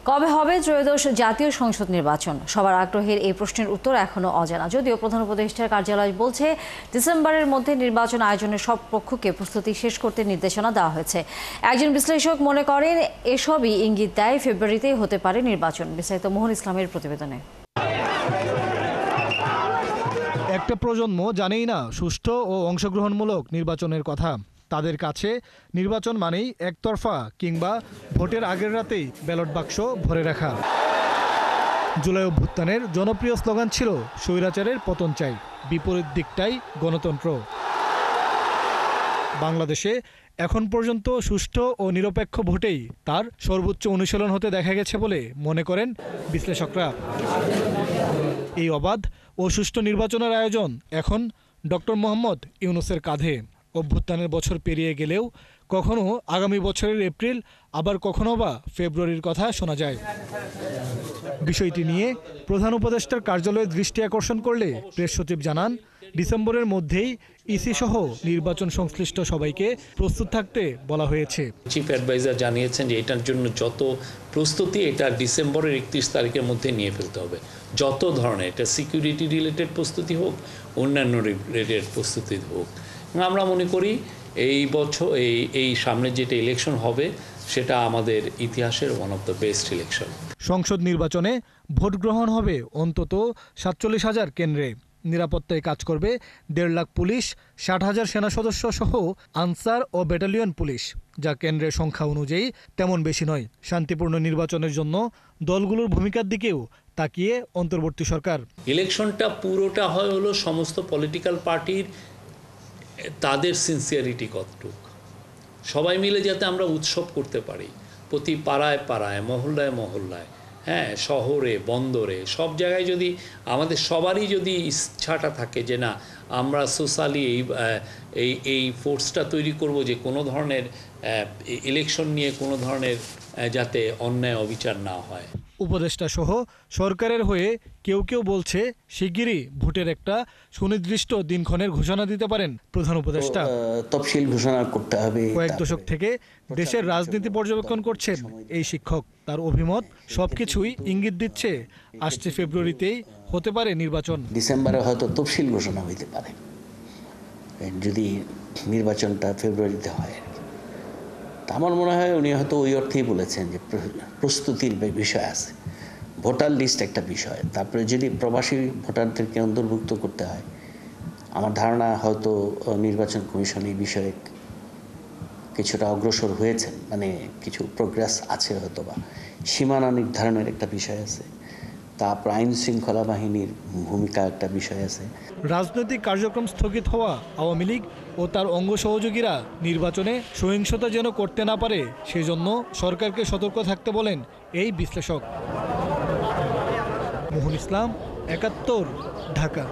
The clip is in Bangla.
কবে হবে ত্রয়োদশ জাতীয় সংসদ নির্বাচন? সবার আগ্রহের এই প্রশ্নের উত্তর এখনো অজানা, যদিও প্রধান উপদেষ্টার কার্যালয় বলছে ডিসেম্বরের মধ্যে নির্বাচন আয়োজনের সব পক্ষকে প্রস্তুতি শেষ করতে নির্দেশনা দেওয়া হয়েছে। একজন বিশ্লেষক মনে করেন এসবই ইঙ্গিত দেয় ফেব্রুয়ারিতেই হতে পারে নির্বাচন। বিস্তারিত মোহন ইসলামের প্রতিবেদনে। একটা প্রজন্ম জানেই না সুষ্ঠু ও অংশগ্রহণমূলক নির্বাচনের কথা। তাদের কাছে নির্বাচন মানেই একতরফা কিংবা ভোটের আগের রাতেই ব্যালট বাক্স ভরে রাখা। জুলাই অভ্যুত্থানের জনপ্রিয় স্লোগান ছিল স্বৈরাচারের পতন চাই, বিপরীত দিকটাই গণতন্ত্র। বাংলাদেশে এখন পর্যন্ত সুষ্ঠু ও নিরপেক্ষ ভোটেই তার সর্বোচ্চ অনুশীলন হতে দেখা গেছে বলে মনে করেন বিশ্লেষকরা। এই অবাধ ও সুষ্ঠু নির্বাচনের আয়োজন এখন ডক্টর মোহাম্মদ ইউনূসের কাঁধে। অভ্যুত্থানের বছর পেরিয়ে গেলেও কখনো আগামী বছরের এপ্রিল, আবার কখনো বা ফেব্রুয়ারির কথা শোনা যায়। বিষয়টি নিয়ে প্রধান উপদেষ্টার কার্যালয়ে দৃষ্টি আকর্ষণ করলে প্রেস সচিব জানান, ডিসেম্বরের মধ্যেই ইসি সহ নির্বাচন সংশ্লিষ্ট সবাইকে প্রস্তুত থাকতে বলা হয়েছে। চিফ অ্যাডভাইজার জানিয়েছেন যে এটার জন্য যত প্রস্তুতি এটা ডিসেম্বরের 31 তারিখের মধ্যে নিয়ে ফেলতে হবে। যত ধরনের, এটা সিকিউরিটি রিলেটেড প্রস্তুতি হোক, অন্যান্য রিলেটেড প্রস্তুতি হোক। আমরা মনে করি এই বছর এই সামনে যেটা ইলেকশন হবে সেটা আমাদের ইতিহাসের one of the best election. সংসদ নির্বাচনে ভোট গ্রহণ হবে অন্তত 47,000 কেন্দ্রে। নিরাপত্তায় কাজ করবে 1.5 লাখ পুলিশ, 60,000 সেনা সদস্য সহ আনসার ও ব্যাটালিয়ন পুলিশ, যা কেন্দ্রের সংখ্যা অনুযায়ী তেমন বেশি নয়। শান্তিপূর্ণ নির্বাচনের জন্য দলগুলোর ভূমিকার দিকেও তাকিয়ে অন্তর্বর্তী সরকার। ইলেকশনটা পুরোটা হয় হলো সমস্ত পলিটিক্যাল পার্টির তাদের সিনসিয়ারিটি কতটুক, সবাই মিলে যাতে আমরা উৎসব করতে পারি প্রতি পাড়ায় পাড়ায়, মহল্লায় মহল্লায়, হ্যাঁ, শহরে বন্দরে, সব জায়গায় যদি আমাদের সবারই যদি ইচ্ছাটা থাকে যে না আমরা সোশ্যালি এই ফোর্সটা তৈরি করব যে কোনো ধরনের ইলেকশন নিয়ে কোনো ধরনের যাতে অন্যায় অবিচার না হয়। উপদেষ্টা সহ সরকারের হয়ে কেউ কেউ বলছে শিগগিরই ভোটের একটা সুনির্দিষ্ট দিনক্ষণের ঘোষণা দিতে পারেন প্রধান উপদেষ্টা। তফসিল ঘোষণা করতে হবে। কয়েক দশক থেকে দেশের রাজনীতি পর্যবেক্ষণ করছেন এই শিক্ষক। তার অভিমত সবকিছুই ইঙ্গিত দিচ্ছে আসছে ফেব্রুয়ারিতেই হতে পারে নির্বাচন। ডিসেম্বরে হয়তো তফসিল ঘোষণা হইতে পারে যদি নির্বাচনটা ফেব্রুয়ারিতে হয়। আমার মনে হয় উনি হয়তো ওই অর্থেই বলেছেন যে প্রস্তুতির বিষয় আছে, ভোটার লিস্ট একটা বিষয়, তারপরে যদি প্রবাসী ভোটারদেরকে অন্তর্ভুক্ত করতে হয়, আমার ধারণা হয়তো নির্বাচন কমিশন এই বিষয়ে কিছুটা অগ্রসর হয়েছেন, মানে কিছু প্রোগ্রেস আছে হয়তো, বা সীমানা নির্ধারণের একটা বিষয় আছে, তারপর আইন শৃঙ্খলা বাহিনীর ভূমিকা একটা বিষয় আছে। রাজনৈতিক কার্যক্রম স্থগিত হওয়া আওয়ামী লীগ ও তার অঙ্গ সহযোগীরা নির্বাচনে সহিংসতা যেন করতে না পারে সেজন্য সরকারকে সতর্ক থাকতে বলেন এই বিশ্লেষক। মোহন ইসলাম, ৭১, ঢাকা।